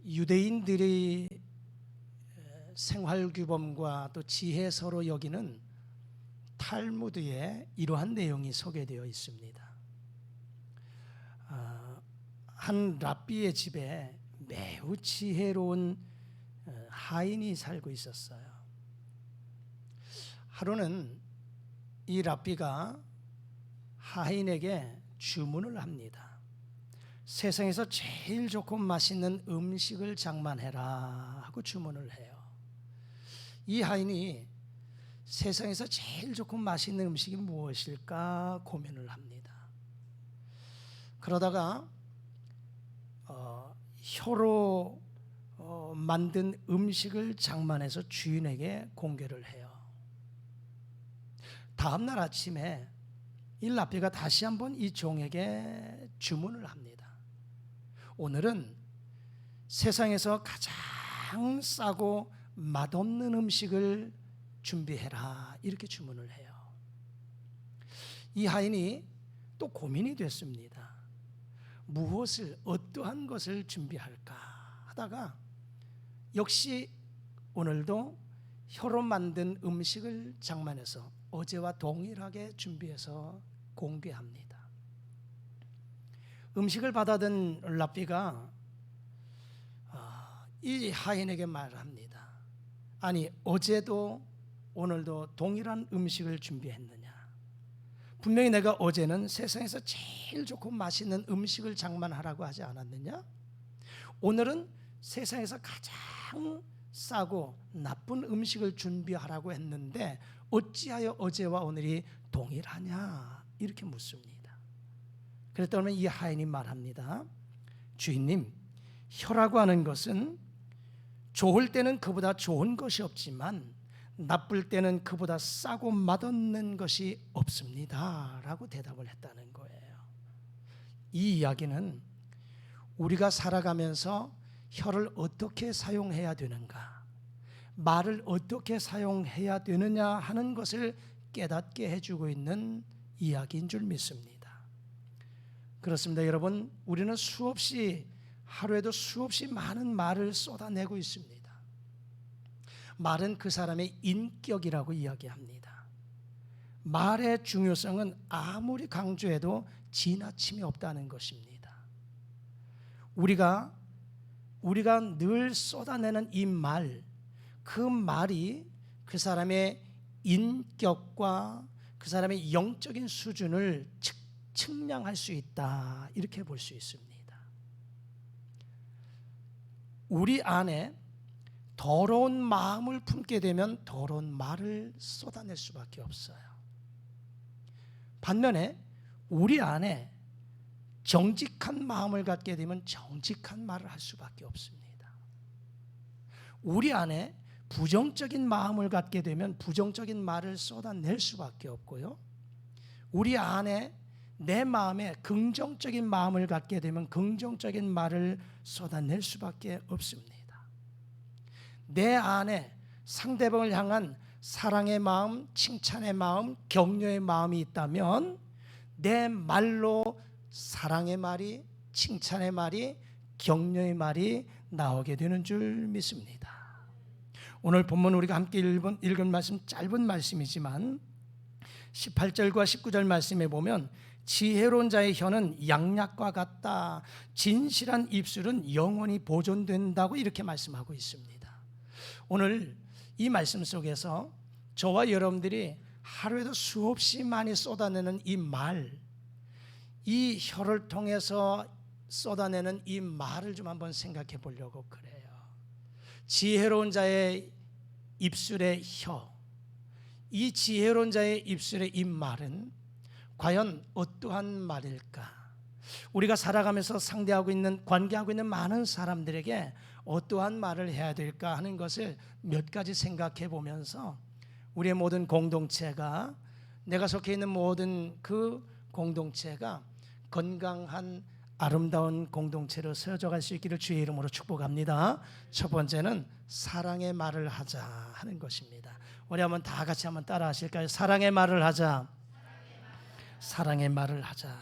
유대인들이 생활규범과 또 지혜서로 여기는 탈무드에 이러한 내용이 소개되어 있습니다. 한 랍비의 집에 매우 지혜로운 하인이 살고 있었어요. 하루는 이 랍비가 하인에게 주문을 합니다. 세상에서 제일 좋고 맛있는 음식을 장만해라 하고 주문을 해요. 이 하인이 세상에서 제일 좋고 맛있는 음식이 무엇일까 고민을 합니다. 그러다가 혀로 만든 음식을 장만해서 주인에게 공개를 해요. 다음 날 아침에 이 랍비가 다시 한번 이 종에게 주문을 합니다. 오늘은 세상에서 가장 싸고 맛없는 음식을 준비해라 이렇게 주문을 해요. 이 하인이 또 고민이 됐습니다. 무엇을 어떠한 것을 준비할까 하다가 역시 오늘도 혀로 만든 음식을 장만해서 어제와 동일하게 준비해서 공개합니다. 음식을 받아든 랍비가 이 하인에게 말합니다. 아니 어제도 오늘도 동일한 음식을 준비했느냐? 분명히 내가 어제는 세상에서 제일 좋고 맛있는 음식을 장만하라고 하지 않았느냐? 오늘은 세상에서 가장 싸고 나쁜 음식을 준비하라고 했는데 어찌하여 어제와 오늘이 동일하냐? 이렇게 묻습니다. 그랬더니 이 하인이 말합니다. 주인님, 혀라고 하는 것은 좋을 때는 그보다 좋은 것이 없지만 나쁠 때는 그보다 싸고 맛없는 것이 없습니다 라고 대답을 했다는 거예요. 이 이야기는 우리가 살아가면서 혀를 어떻게 사용해야 되는가, 말을 어떻게 사용해야 되느냐 하는 것을 깨닫게 해주고 있는 이야기인 줄 믿습니다. 그렇습니다. 여러분, 우리는 하루에도 수없이 많은 말을 쏟아내고 있습니다. 말은 그 사람의 인격이라고 이야기합니다. 말의 중요성은 아무리 강조해도 지나침이 없다는 것입니다. 우리가 늘 쏟아내는 이 말, 그 말이 그 사람의 인격과 그 사람의 영적인 수준을 측량할 수 있다 이렇게 볼 수 있습니다. 우리 안에 더러운 마음을 품게 되면 더러운 말을 쏟아낼 수밖에 없어요. 반면에 우리 안에 정직한 마음을 갖게 되면 정직한 말을 할 수밖에 없습니다. 우리 안에 부정적인 마음을 갖게 되면 부정적인 말을 쏟아낼 수밖에 없고요. 우리 안에 내 마음에 긍정적인 마음을 갖게 되면 긍정적인 말을 쏟아낼 수밖에 없습니다. 내 안에 상대방을 향한 사랑의 마음, 칭찬의 마음, 격려의 마음이 있다면 내 말로 사랑의 말이, 칭찬의 말이, 격려의 말이 나오게 되는 줄 믿습니다. 오늘 본문 우리가 함께 읽은 말씀 짧은 말씀이지만 18절과 19절 말씀에 보면 지혜로운 자의 혀는 양약과 같다. 진실한 입술은 영원히 보존된다고 이렇게 말씀하고 있습니다. 오늘 이 말씀 속에서 저와 여러분들이 하루에도 수없이 많이 쏟아내는 이 말, 이 혀를 통해서 쏟아내는 이 말을 좀 한번 생각해 보려고 그래요. 지혜로운 자의 입술의 혀, 이 지혜로운 자의 입술의 이 말은 과연 어떠한 말일까? 우리가 살아가면서 상대하고 있는, 관계하고 있는 많은 사람들에게 어떠한 말을 해야 될까 하는 것을 몇 가지 생각해 보면서 우리의 모든 공동체가, 내가 속해 있는 모든 그 공동체가 건강한 아름다운 공동체로 세워져갈 수 있기를 주의 이름으로 축복합니다. 첫 번째는 사랑의 말을 하자 하는 것입니다. 우리 한번 다 같이 한번 따라 하실까요? 사랑의 말을 하자. 사랑의 말을 하자.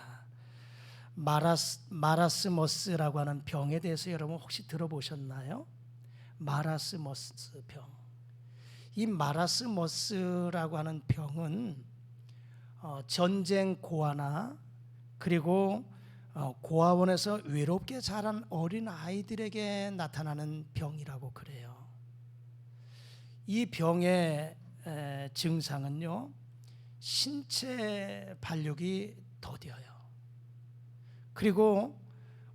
마라스머스라고 하는 병에 대해서 여러분 혹시 들어보셨나요? 마라스머스 병. 이 마라스머스라고 하는 병은 전쟁 고아나 그리고 고아원에서 외롭게 자란 어린 아이들에게 나타나는 병이라고 그래요. 이 병의 증상은요, 신체 발육이 더뎌요. 그리고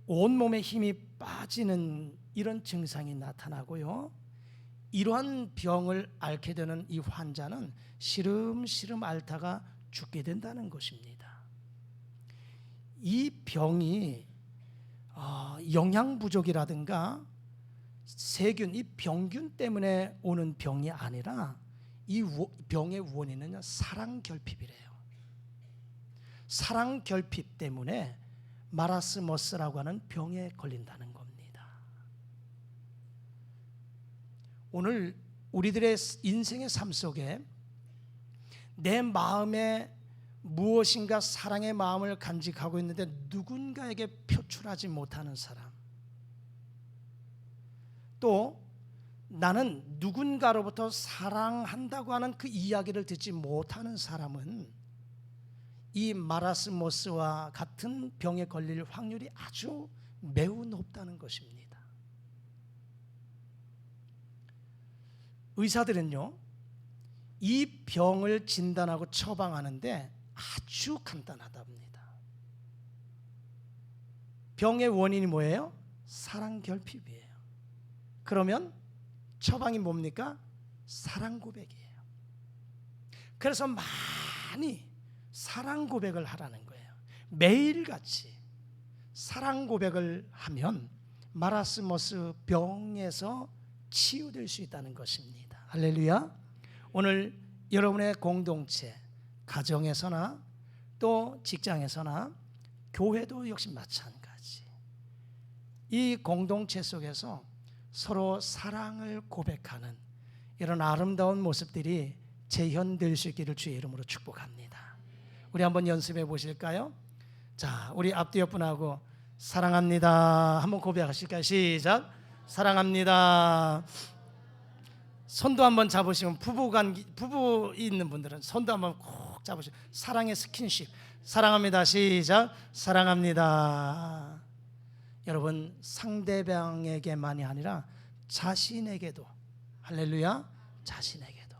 온몸에 힘이 빠지는 이런 증상이 나타나고요, 이러한 병을 앓게 되는 이 환자는 시름시름 앓다가 죽게 된다는 것입니다. 이 병이 영양 부족이라든가 세균, 이 병균 때문에 오는 병이 아니라 이 병의 원인은 사랑결핍이래요. 사랑결핍 때문에 마라스머스라고 하는 병에 걸린다는 겁니다. 오늘 우리들의 인생의 삶 속에 내 마음에 무엇인가 사랑의 마음을 간직하고 있는데 누군가에게 표출하지 못하는 사람, 또 나는 누군가로부터 사랑한다고 하는 그 이야기를 듣지 못하는 사람은 이 마라스머스와 같은 병에 걸릴 확률이 아주 매우 높다는 것입니다. 의사들은요, 이 병을 진단하고 처방하는데 아주 간단하답니다. 병의 원인이 뭐예요? 사랑결핍이에요. 그러면 처방이 뭡니까? 사랑 고백이에요. 그래서 많이 사랑 고백을 하라는 거예요. 매일같이 사랑 고백을 하면 마라스머스 병에서 치유될 수 있다는 것입니다. 할렐루야. 오늘 여러분의 공동체, 가정에서나 또 직장에서나 교회도 역시 마찬가지, 이 공동체 속에서 서로 사랑을 고백하는 이런 아름다운 모습들이 재현될 수 있기를 주의 이름으로 축복합니다. 우리 한번 연습해 보실까요? 자, 우리 앞뒤 옆분하고 사랑합니다 한번 고백하실까요? 시작. 사랑합니다. 손도 한번 잡으시면 부부 있는 분들은 손도 한번 콕 잡으시고 사랑의 스킨십. 사랑합니다. 시작. 사랑합니다. 여러분, 상대방에게만이 아니라 자신에게도, 할렐루야, 자신에게도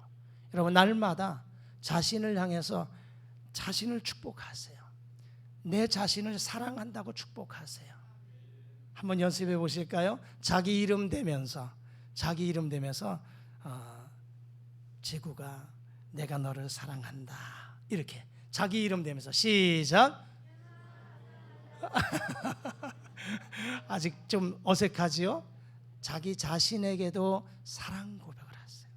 여러분 날마다 자신을 향해서 자신을 축복하세요. 내 자신을 사랑한다고 축복하세요. 한번 연습해 보실까요? 자기 이름 대면서 지구가 내가 너를 사랑한다, 이렇게 자기 이름 대면서 시작. 아직 좀 어색하지요? 자기 자신에게도 사랑 고백을 하세요.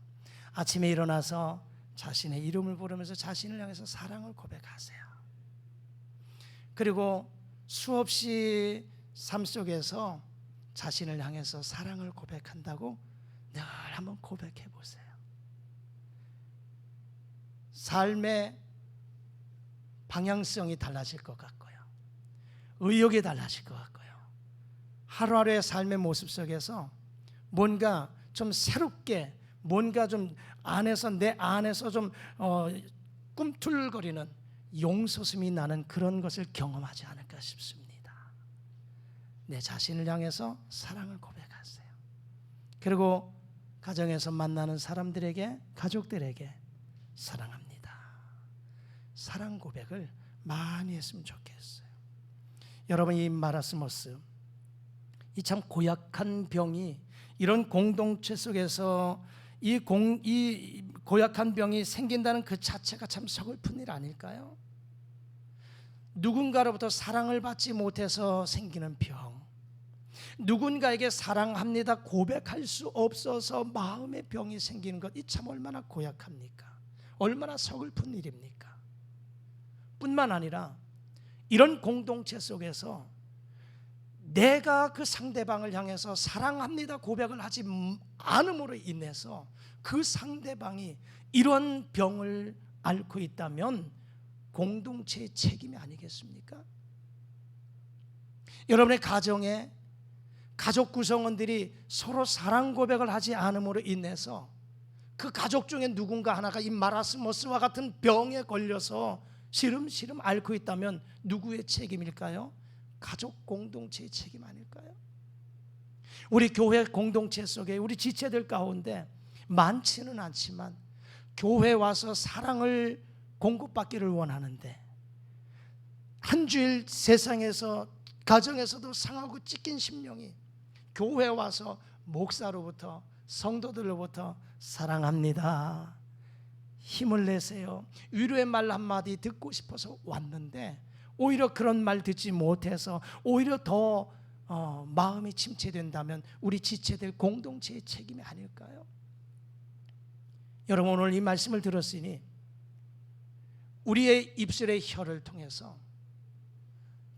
아침에 일어나서 자신의 이름을 부르면서 자신을 향해서 사랑을 고백하세요. 그리고 수없이 삶 속에서 자신을 향해서 사랑을 고백한다고 늘 한번 고백해 보세요. 삶의 방향성이 달라질 것 같고요, 의욕이 달라질 것 같고요, 하루하루의 삶의 모습 속에서 뭔가 좀 새롭게, 뭔가 좀 내 안에서 좀 꿈틀거리는 용솟음이 나는 그런 것을 경험하지 않을까 싶습니다. 내 자신을 향해서 사랑을 고백하세요. 그리고 가정에서 만나는 사람들에게, 가족들에게 사랑합니다, 사랑 고백을 많이 했으면 좋겠어요. 여러분, 이 마라스머스, 이 참 고약한 병이 이런 공동체 속에서 이 고약한 병이 생긴다는 그 자체가 참 서글픈 일 아닐까요? 누군가로부터 사랑을 받지 못해서 생기는 병, 누군가에게 사랑합니다 고백할 수 없어서 마음의 병이 생기는 것, 이 참 얼마나 고약합니까? 얼마나 서글픈 일입니까? 뿐만 아니라 이런 공동체 속에서 내가 그 상대방을 향해서 사랑합니다 고백을 하지 않음으로 인해서 그 상대방이 이런 병을 앓고 있다면 공동체의 책임이 아니겠습니까? 여러분의 가정에 가족 구성원들이 서로 사랑 고백을 하지 않음으로 인해서 그 가족 중에 누군가 하나가 이 마라스모스와 같은 병에 걸려서 시름시름 앓고 있다면 누구의 책임일까요? 가족 공동체의 책임 아닐까요? 우리 교회 공동체 속에 우리 지체들 가운데 많지는 않지만 교회 와서 사랑을 공급받기를 원하는데 한 주일 세상에서 가정에서도 상하고 찢긴 심령이 교회 와서 목사로부터 성도들로부터 사랑합니다, 힘을 내세요, 위로의 말 한마디 듣고 싶어서 왔는데 오히려 그런 말 듣지 못해서 오히려 더 마음이 침체된다면 우리 지체들 공동체의 책임이 아닐까요? 여러분, 오늘 이 말씀을 들었으니 우리의 입술의 혀를 통해서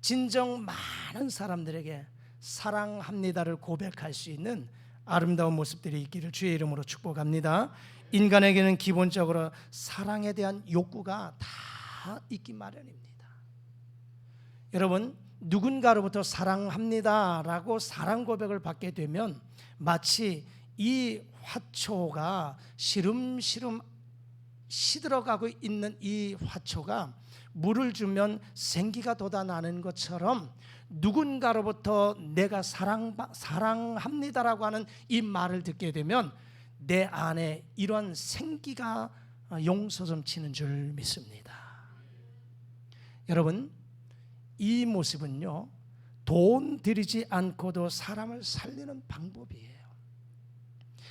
진정 많은 사람들에게 사랑합니다를 고백할 수 있는 아름다운 모습들이 있기를 주의 이름으로 축복합니다. 인간에게는 기본적으로 사랑에 대한 욕구가 다 있기 마련입니다. 여러분, 누군가로부터 사랑합니다라고 사랑 고백을 받게 되면 마치 이 화초가 시름시름 시들어가고 있는 이 화초가 물을 주면 생기가 돋아나는 것처럼 누군가로부터 내가 사랑합니다라고 하는 이 말을 듣게 되면 내 안에 이런 생기가 용솟음치는 줄 믿습니다. 여러분, 이 모습은요, 돈 들이지 않고도 사람을 살리는 방법이에요.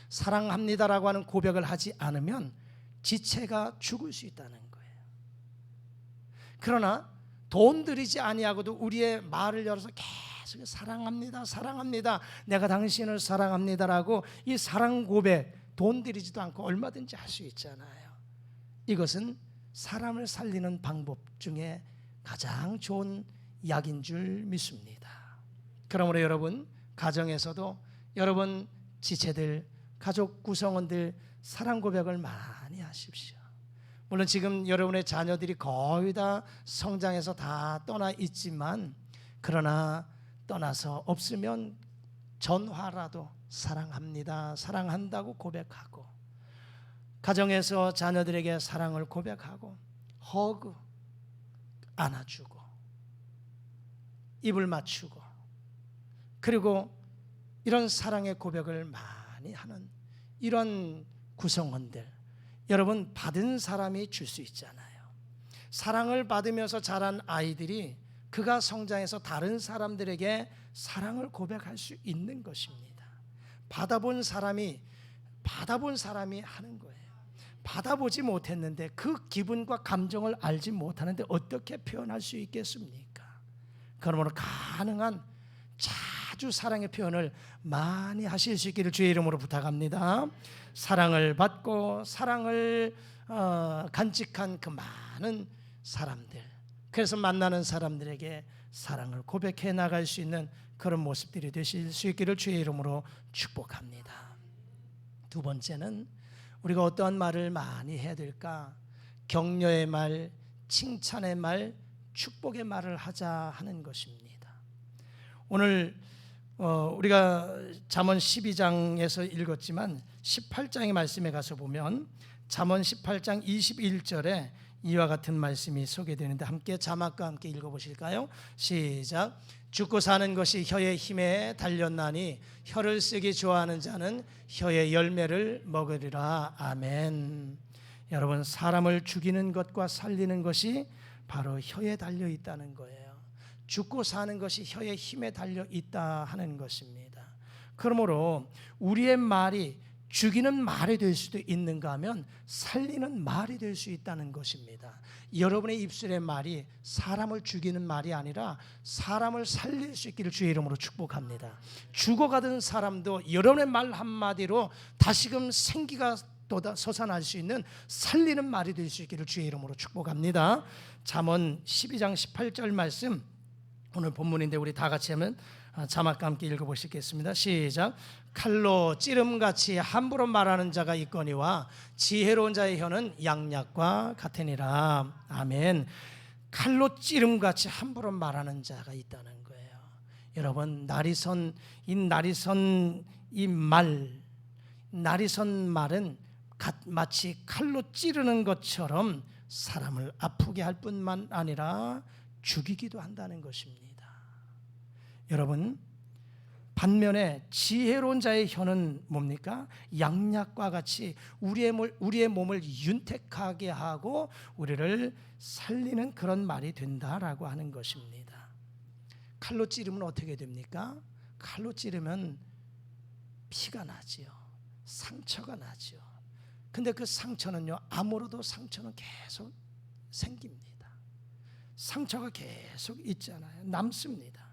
사랑합니다라고 하는 고백을 하지 않으면 지체가 죽을 수 있다는 거예요. 그러나 돈 들이지 아니하고도 우리의 말을 열어서 계속 사랑합니다, 사랑합니다, 내가 당신을 사랑합니다라고 이 사랑 고백 돈 들이지도 않고 얼마든지 할 수 있잖아요. 이것은 사람을 살리는 방법 중에 가장 좋은 약인 줄 믿습니다. 그러므로 여러분, 가정에서도 여러분 지체들, 가족 구성원들 사랑 고백을 많이 하십시오. 물론 지금 여러분의 자녀들이 거의 다 성장해서 다 떠나 있지만, 그러나 떠나서 없으면 전화라도 사랑합니다, 사랑한다고 고백하고, 가정에서 자녀들에게 사랑을 고백하고 허그 안아주고 입을 맞추고, 그리고 이런 사랑의 고백을 많이 하는 이런 구성원들, 여러분 받은 사람이 줄 수 있잖아요. 사랑을 받으면서 자란 아이들이 그가 성장해서 다른 사람들에게 사랑을 고백할 수 있는 것입니다. 받아본 사람이 하는 거예요. 받아보지 못했는데 그 기분과 감정을 알지 못하는데 어떻게 표현할 수 있겠습니까? 그러므로 가능한 자주 사랑의 표현을 많이 하실 수 있기를 주의 이름으로 부탁합니다. 사랑을 받고 사랑을 간직한 그 많은 사람들, 그래서 만나는 사람들에게 사랑을 고백해 나갈 수 있는 그런 모습들이 되실 수 있기를 주의 이름으로 축복합니다. 두 번째는 우리가 어떠한 말을 많이 해야 될까? 격려의 말, 칭찬의 말, 축복의 말을 하자 하는 것입니다. 오늘 우리가 잠언 12장에서 읽었지만 18장의 말씀에 가서 보면 잠언 18장 21절에 이와 같은 말씀이 소개되는데 함께 자막과 함께 읽어보실까요? 시작. 죽고 사는 것이 혀의 힘에 달렸나니 혀를 쓰기 좋아하는 자는 혀의 열매를 먹으리라. 아멘. 여러분, 사람을 죽이는 것과 살리는 것이 바로 혀에 달려 있다는 거예요. 죽고 사는 것이 혀의 힘에 달려 있다 하는 것입니다. 그러므로 우리의 말이 죽이는 말이 될 수도 있는가 하면 살리는 말이 될 수 있다는 것입니다. 여러분의 입술의 말이 사람을 죽이는 말이 아니라 사람을 살릴 수 있기를 주의 이름으로 축복합니다. 죽어가던 사람도 여러분의 말 한마디로 다시금 생기가 솟아날 수 있는 살리는 말이 될 수 있기를 주의 이름으로 축복합니다. 잠언 12장 18절 말씀, 오늘 본문인데 우리 다 같이 하면 자막과 함께 읽어보시겠습니다. 시작. 칼로 찌름같이 함부로 말하는 자가 있거니와 지혜로운 자의 혀는 양약과 같으니라. 아멘. 칼로 찌름같이 함부로 말하는 자가 있다는 거예요. 여러분, 나리선 말은 마치 칼로 찌르는 것처럼 사람을 아프게 할 뿐만 아니라 죽이기도 한다는 것입니다. 여러분, 반면에 지혜로운 자의 혀는 뭡니까? 양약과 같이 우리의 몸을 윤택하게 하고 우리를 살리는 그런 말이 된다라고 하는 것입니다. 칼로 찌르면 어떻게 됩니까? 칼로 찌르면 피가 나지요. 상처가 나지요. 근데 그 상처는요, 아무로도 상처는 계속 생깁니다. 상처가 계속 있잖아요. 남습니다.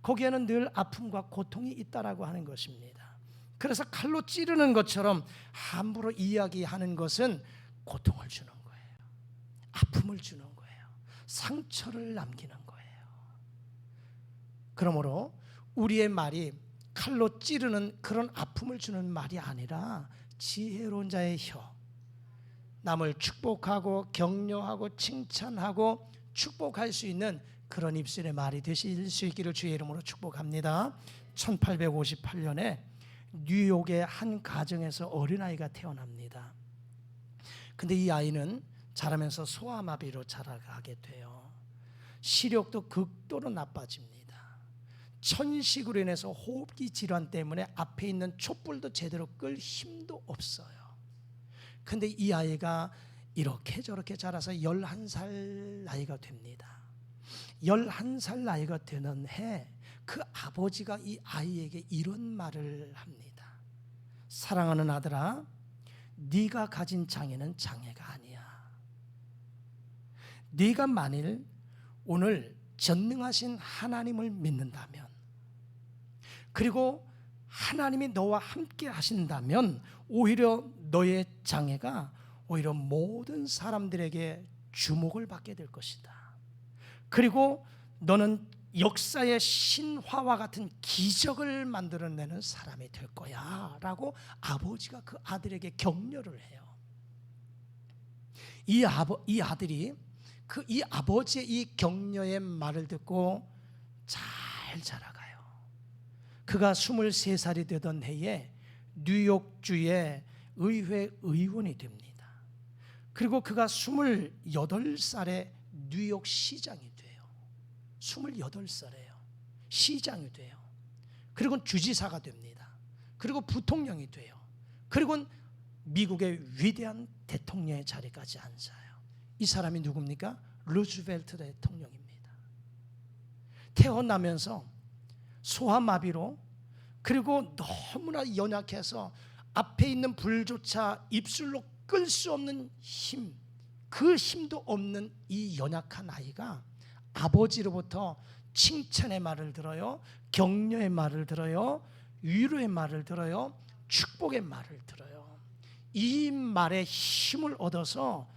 거기에는 늘 아픔과 고통이 있다라고 하는 것입니다. 그래서 칼로 찌르는 것처럼 함부로 이야기하는 것은 고통을 주는 거예요. 아픔을 주는 거예요. 상처를 남기는 거예요. 그러므로 우리의 말이 칼로 찌르는 그런 아픔을 주는 말이 아니라 지혜로운 자의 혀, 남을 축복하고 격려하고 칭찬하고 축복할 수 있는 그런 입술의 말이 되실 수 있기를 주의 이름으로 축복합니다. 1858년에 뉴욕의 한 가정에서 어린아이가 태어납니다. 근데 이 아이는 자라면서 소아마비로 자라가게 돼요. 시력도 극도로 나빠집니다. 천식으로 인해서 호흡기 질환 때문에 앞에 있는 촛불도 제대로 끌 힘도 없어요. 근데 이 아이가 이렇게 저렇게 자라서 11살 나이가 됩니다. 11살 나이가 되는 해 그 아버지가 이 아이에게 이런 말을 합니다. 사랑하는 아들아, 네가 가진 장애는 장애가 아니야. 네가 만일 오늘 전능하신 하나님을 믿는다면, 그리고 하나님이 너와 함께 하신다면 오히려 너의 장애가 오히려 모든 사람들에게 주목을 받게 될 것이다. 그리고 너는 역사의 신화와 같은 기적을 만들어내는 사람이 될 거야 라고 아버지가 그 아들에게 격려를 해요. 이 아들이 이 아버지의 이 격려의 말을 듣고 잘 자라가요. 그가 23살이 되던 해에 뉴욕주의 의회 의원이 됩니다. 그리고 그가 28살에 뉴욕 시장이 돼요. 28살이에요. 시장이 돼요. 그리고 주지사가 됩니다. 그리고 부통령이 돼요. 그리고 미국의 위대한 대통령의 자리까지 앉아요. 이 사람이 누굽니까? 루즈벨트 대통령입니다. 태어나면서 소아마비로, 그리고 너무나 연약해서 앞에 있는 불조차 입술로 끌 수 없는 힘, 그 힘도 없는 이 연약한 아이가 아버지로부터 칭찬의 말을 들어요. 격려의 말을 들어요. 위로의 말을 들어요. 축복의 말을 들어요. 이 말에 힘을 얻어서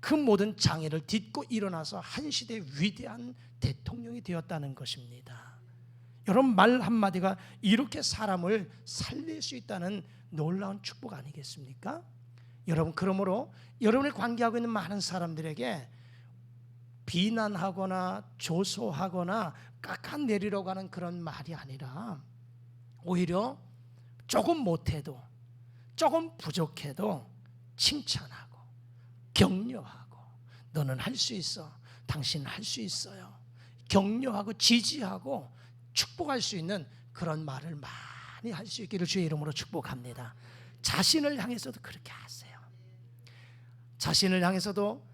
그 모든 장애를 딛고 일어나서 한 시대의 위대한 대통령이 되었다는 것입니다. 여러분, 말 한마디가 이렇게 사람을 살릴 수 있다는 놀라운 축복 아니겠습니까? 여러분, 그러므로 여러분을 관계하고 있는 많은 사람들에게 비난하거나 조소하거나 깎아내리려고 하는 그런 말이 아니라 오히려 조금 못해도, 조금 부족해도 칭찬하고 격려하고 너는 할 수 있어, 당신은 할 수 있어요, 격려하고 지지하고 축복할 수 있는 그런 말을 많이 할 수 있기를 주의 이름으로 축복합니다. 자신을 향해서도 그렇게 하세요. 자신을 향해서도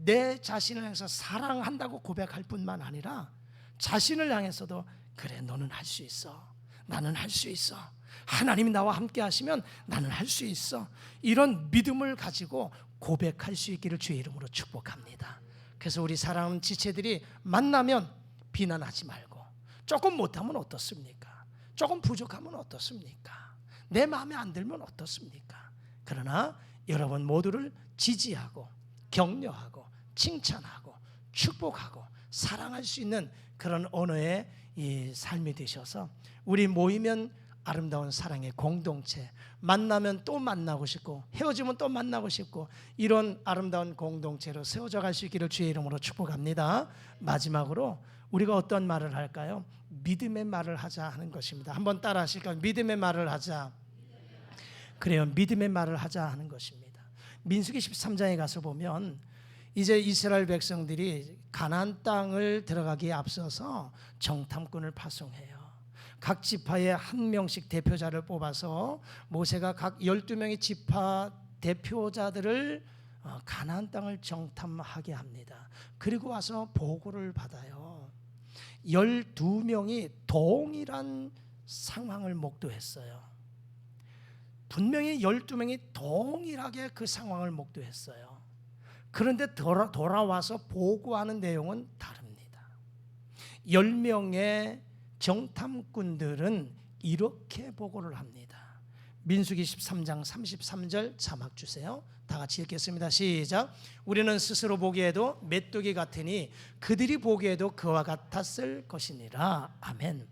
내 자신을 향해서 사랑한다고 고백할 뿐만 아니라 자신을 향해서도 그래, 너는 할 수 있어, 나는 할 수 있어, 하나님이 나와 함께 하시면 나는 할 수 있어, 이런 믿음을 가지고 고백할 수 있기를 주의 이름으로 축복합니다. 그래서 우리 사랑하는 지체들이 만나면 비난하지 말고, 조금 못하면 어떻습니까? 조금 부족하면 어떻습니까? 내 마음에 안 들면 어떻습니까? 그러나 여러분 모두를 지지하고 격려하고 칭찬하고 축복하고 사랑할 수 있는 그런 언어의 이 삶이 되셔서 우리 모이면 아름다운 사랑의 공동체, 만나면 또 만나고 싶고 헤어지면 또 만나고 싶고 이런 아름다운 공동체로 세워져 갈 수 있기를 주의 이름으로 축복합니다. 마지막으로 우리가 어떤 말을 할까요? 믿음의 말을 하자 하는 것입니다. 한번 따라 하실까요? 믿음의 말을 하자. 그래요. 믿음의 말을 하자 하는 것입니다. 민수기 13장에 가서 보면 이제 이스라엘 백성들이 가나안 땅을 들어가기에 앞서서 정탐꾼을 파송해요. 각 지파에 한 명씩 대표자를 뽑아서 모세가 각 12명의 지파 대표자들을 가나안 땅을 정탐하게 합니다. 그리고 와서 보고를 받아요. 12명이 동일한 상황을 목도했어요. 분명히 12명이 동일하게 그 상황을 목도했어요. 그런데 돌아와서 보고하는 내용은 다릅니다. 10명의 정탐꾼들은 이렇게 보고를 합니다. 민수기 13장 33절 자막 주세요. 다 같이 읽겠습니다. 시작. 우리는 스스로 보기에도 메뚜기 같으니 그들이 보기에도 그와 같았을 것이니라. 아멘.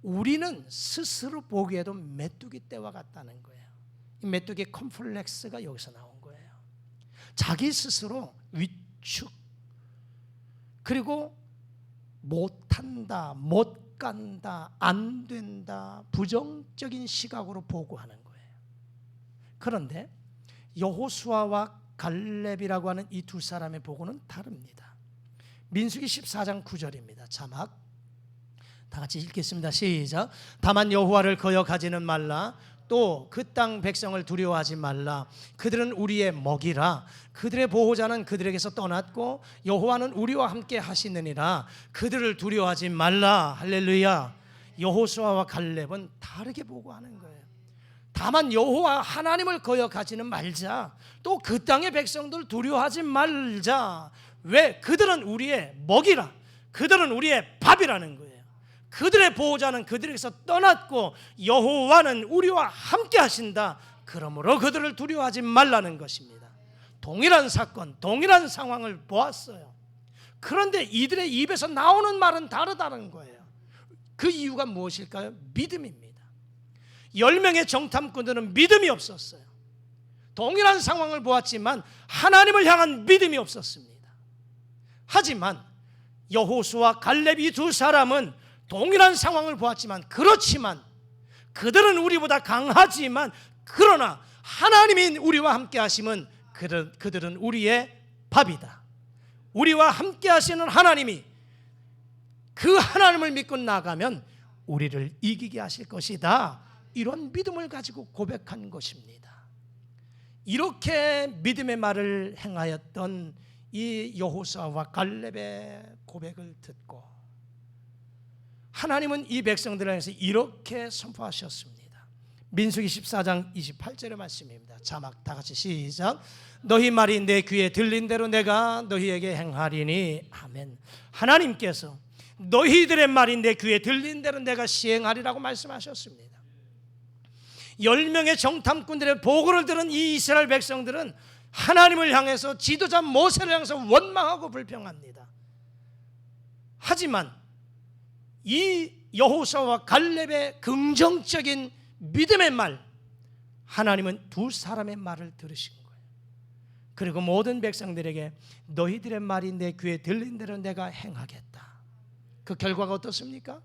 우리는 스스로 보기에도 메뚜기 떼와 같다는 거예요. 이 메뚜기 컴플렉스가 여기서 나온 거예요. 자기 스스로 위축, 그리고 못한다, 못 간다, 안 된다, 부정적인 시각으로 보고하는 거예요. 그런데 여호수아와 갈렙이라고 하는 이 두 사람의 보고는 다릅니다. 민수기 14장 9절입니다. 자막 다 같이 읽겠습니다. 시작. 다만 여호와를 거역하지는 말라. 또 그 땅 백성을 두려워하지 말라. 그들은 우리의 먹이라. 그들의 보호자는 그들에게서 떠났고 여호와는 우리와 함께 하시느니라. 그들을 두려워하지 말라. 할렐루야. 여호수아와 갈렙은 다르게 보고하는 거예요. 다만 여호와 하나님을 거역하지는 말자. 또 그 땅의 백성들 두려워하지 말자. 왜? 그들은 우리의 먹이라. 그들은 우리의 밥이라는 거예요. 그들의 보호자는 그들에게서 떠났고 여호와는 우리와 함께 하신다. 그러므로 그들을 두려워하지 말라는 것입니다. 동일한 사건, 동일한 상황을 보았어요. 그런데 이들의 입에서 나오는 말은 다르다는 거예요. 그 이유가 무엇일까요? 믿음입니다. 10명의 정탐꾼들은 믿음이 없었어요. 동일한 상황을 보았지만 하나님을 향한 믿음이 없었습니다. 하지만 여호수아 갈렙 이 두 사람은 동일한 상황을 보았지만, 그렇지만 그들은 우리보다 강하지만 그러나 하나님이 우리와 함께 하심은 그들은 우리의 밥이다. 우리와 함께 하시는 하나님이, 그 하나님을 믿고 나가면 우리를 이기게 하실 것이다. 이런 믿음을 가지고 고백한 것입니다. 이렇게 믿음의 말을 행하였던 이 여호수아와 갈렙의 고백을 듣고 하나님은 이 백성들을 향해서 이렇게 선포하셨습니다. 민수기 14장 28절의 말씀입니다. 자막 다 같이 시작. 너희 말이 내 귀에 들린 대로 내가 너희에게 행하리니. 아멘. 하나님께서 너희들의 말이 내 귀에 들린 대로 내가 시행하리라고 말씀하셨습니다. 10명의 정탐꾼들의 보고를 들은 이 이스라엘 백성들은 하나님을 향해서, 지도자 모세를 향해서 원망하고 불평합니다. 하지만 이 여호수아와 갈렙의 긍정적인 믿음의 말, 하나님은 두 사람의 말을 들으신 거예요. 그리고 모든 백성들에게 너희들의 말이 내 귀에 들린 대로 내가 행하겠다. 그 결과가 어떻습니까?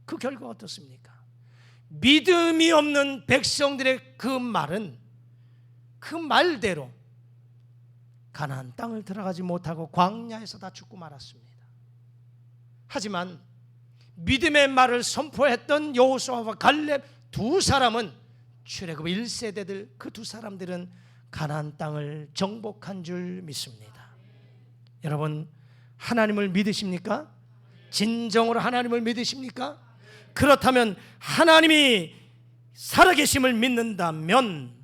그 결과가 어떻습니까? 믿음이 없는 백성들의 그 말은 그 말대로 가나안 땅을 들어가지 못하고 광야에서 다 죽고 말았습니다. 하지만 믿음의 말을 선포했던 여호수아와 갈렙 두 사람은 출애굽 1세대들, 그 두 사람들은 가나안 땅을 정복한 줄 믿습니다. 여러분, 하나님을 믿으십니까? 진정으로 하나님을 믿으십니까? 그렇다면 하나님이 살아계심을 믿는다면,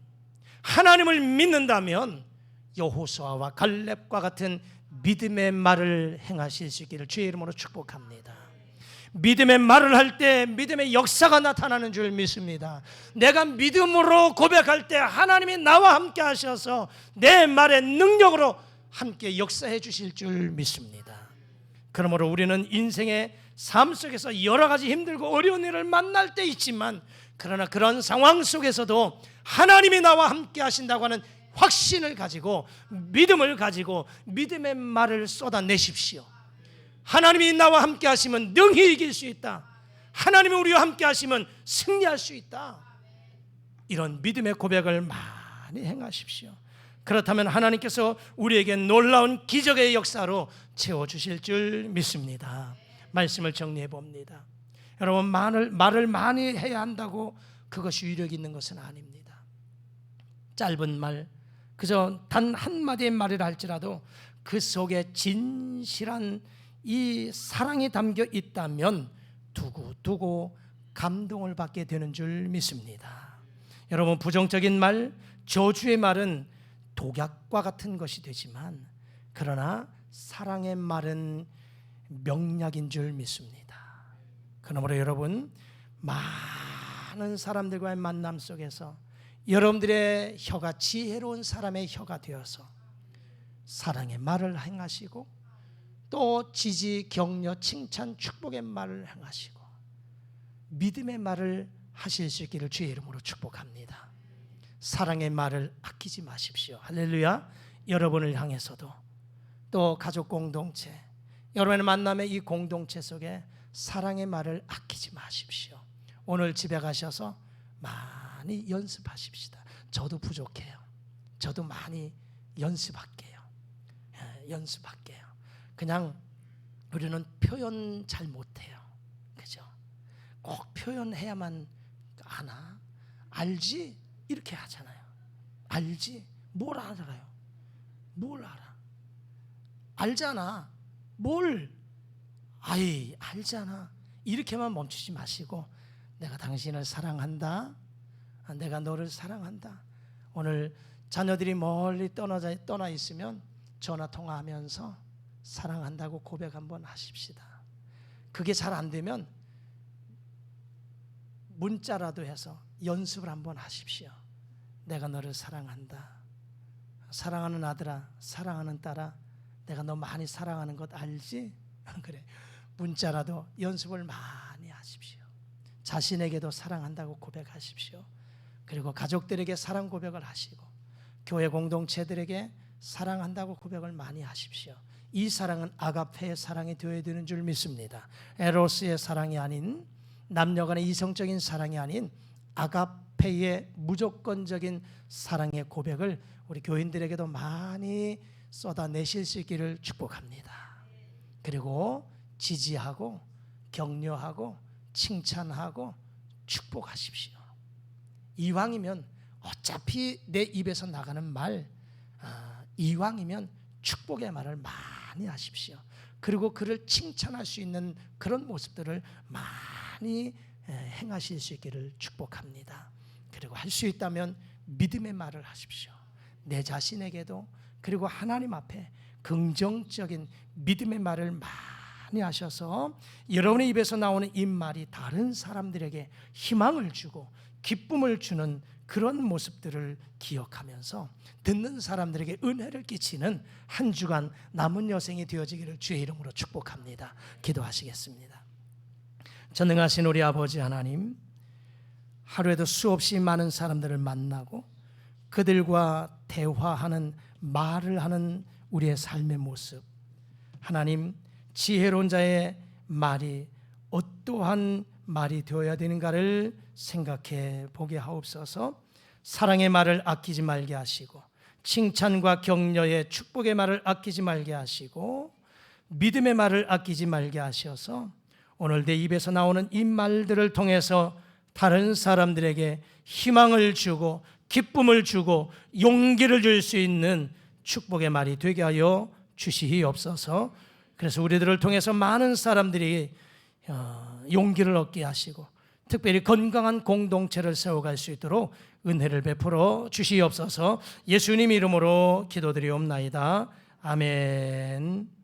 하나님을 믿는다면 여호수아와 갈렙과 같은 믿음의 말을 행하실 수 있기를 주의 이름으로 축복합니다. 믿음의 말을 할 때 믿음의 역사가 나타나는 줄 믿습니다. 내가 믿음으로 고백할 때 하나님이 나와 함께 하셔서 내 말의 능력으로 함께 역사해 주실 줄 믿습니다. 그러므로 우리는 인생의 삶 속에서 여러 가지 힘들고 어려운 일을 만날 때 있지만, 그러나 그런 상황 속에서도 하나님이 나와 함께 하신다고 하는 확신을 가지고, 믿음을 가지고 믿음의 말을 쏟아내십시오. 하나님이 나와 함께 하시면 능히 이길 수 있다. 하나님이 우리와 함께 하시면 승리할 수 있다. 이런 믿음의 고백을 많이 행하십시오. 그렇다면 하나님께서 우리에게 놀라운 기적의 역사로 채워주실 줄 믿습니다. 말씀을 정리해 봅니다. 여러분, 말을 많이 해야 한다고 그것이 위력이 있는 것은 아닙니다. 짧은 말, 그저 단 한마디의 말이라 할지라도 그 속에 진실한 이 사랑이 담겨 있다면 두고두고 감동을 받게 되는 줄 믿습니다. 여러분, 부정적인 말, 저주의 말은 독약과 같은 것이 되지만 그러나 사랑의 말은 명약인 줄 믿습니다. 그러므로 여러분, 많은 사람들과의 만남 속에서 여러분들의 혀가 지혜로운 사람의 혀가 되어서 사랑의 말을 행하시고 또 지지, 격려, 칭찬, 축복의 말을 행하시고 믿음의 말을 하실 수 있기를 주의 이름으로 축복합니다. 사랑의 말을 아끼지 마십시오. 할렐루야. 여러분을 향해서도 또 가족 공동체, 여러분의 만남의 이 공동체 속에 사랑의 말을 아끼지 마십시오. 오늘 집에 가셔서 많이 연습하십시다. 저도 부족해요. 저도 많이 연습할게요. 연습할게요. 그냥 우리는 표현 잘 못해요. 그죠? 꼭 표현해야만 아나? 알지? 이렇게 하잖아요. 알지? 뭘 알아요? 뭘 알아? 알잖아. 뭘? 아이, 알잖아. 이렇게만 멈추지 마시고 내가 당신을 사랑한다. 내가 너를 사랑한다. 오늘 자녀들이 멀리 떠나 있으면 전화 통화하면서 사랑한다고 고백 한번 하십시다. 그게 잘 안 되면 문자라도 해서 연습을 한번 하십시오. 내가 너를 사랑한다. 사랑하는 아들아, 사랑하는 딸아, 내가 너 많이 사랑하는 것 알지? 그래, 문자라도 연습을 많이 하십시오. 자신에게도 사랑한다고 고백하십시오. 그리고 가족들에게 사랑 고백을 하시고 교회 공동체들에게 사랑한다고 고백을 많이 하십시오. 이 사랑은 아가페의 사랑이 되어야 되는 줄 믿습니다. 에로스의 사랑이 아닌, 남녀간의 이성적인 사랑이 아닌 아가페의 무조건적인 사랑의 고백을 우리 교인들에게도 많이 쏟아내실 수 있기를 축복합니다. 그리고 지지하고 격려하고 칭찬하고 축복하십시오. 이왕이면 어차피 내 입에서 나가는 말, 이왕이면 축복의 말을 많이 하십시오. 그리고 그를 칭찬할 수 있는 그런 모습들을 많이 행하실 수 있기를 축복합니다. 그리고 할 수 있다면 믿음의 말을 하십시오. 내 자신에게도 그리고 하나님 앞에 긍정적인 믿음의 말을 많이 하셔서 여러분의 입에서 나오는 이 말이 다른 사람들에게 희망을 주고 기쁨을 주는 그런 모습들을 기억하면서 듣는 사람들에게 은혜를 끼치는 한 주간 남은 여생이 되어지기를 주의 이름으로 축복합니다. 기도하시겠습니다. 전능하신 우리 아버지 하나님, 하루에도 수없이 많은 사람들을 만나고 그들과 대화하는, 말을 하는 우리의 삶의 모습, 하나님, 지혜로운 자의 말이 어떠한 말이 되어야 되는가를 생각해 보게 하옵소서. 사랑의 말을 아끼지 말게 하시고 칭찬과 격려의 축복의 말을 아끼지 말게 하시고 믿음의 말을 아끼지 말게 하셔서 오늘 내 입에서 나오는 이 말들을 통해서 다른 사람들에게 희망을 주고 기쁨을 주고 용기를 줄 수 있는 축복의 말이 되게 하여 주시옵소서. 그래서 우리들을 통해서 많은 사람들이 용기를 얻게 하시고 특별히 건강한 공동체를 세워갈 수 있도록 은혜를 베풀어 주시옵소서. 예수님 이름으로 기도드리옵나이다. 아멘.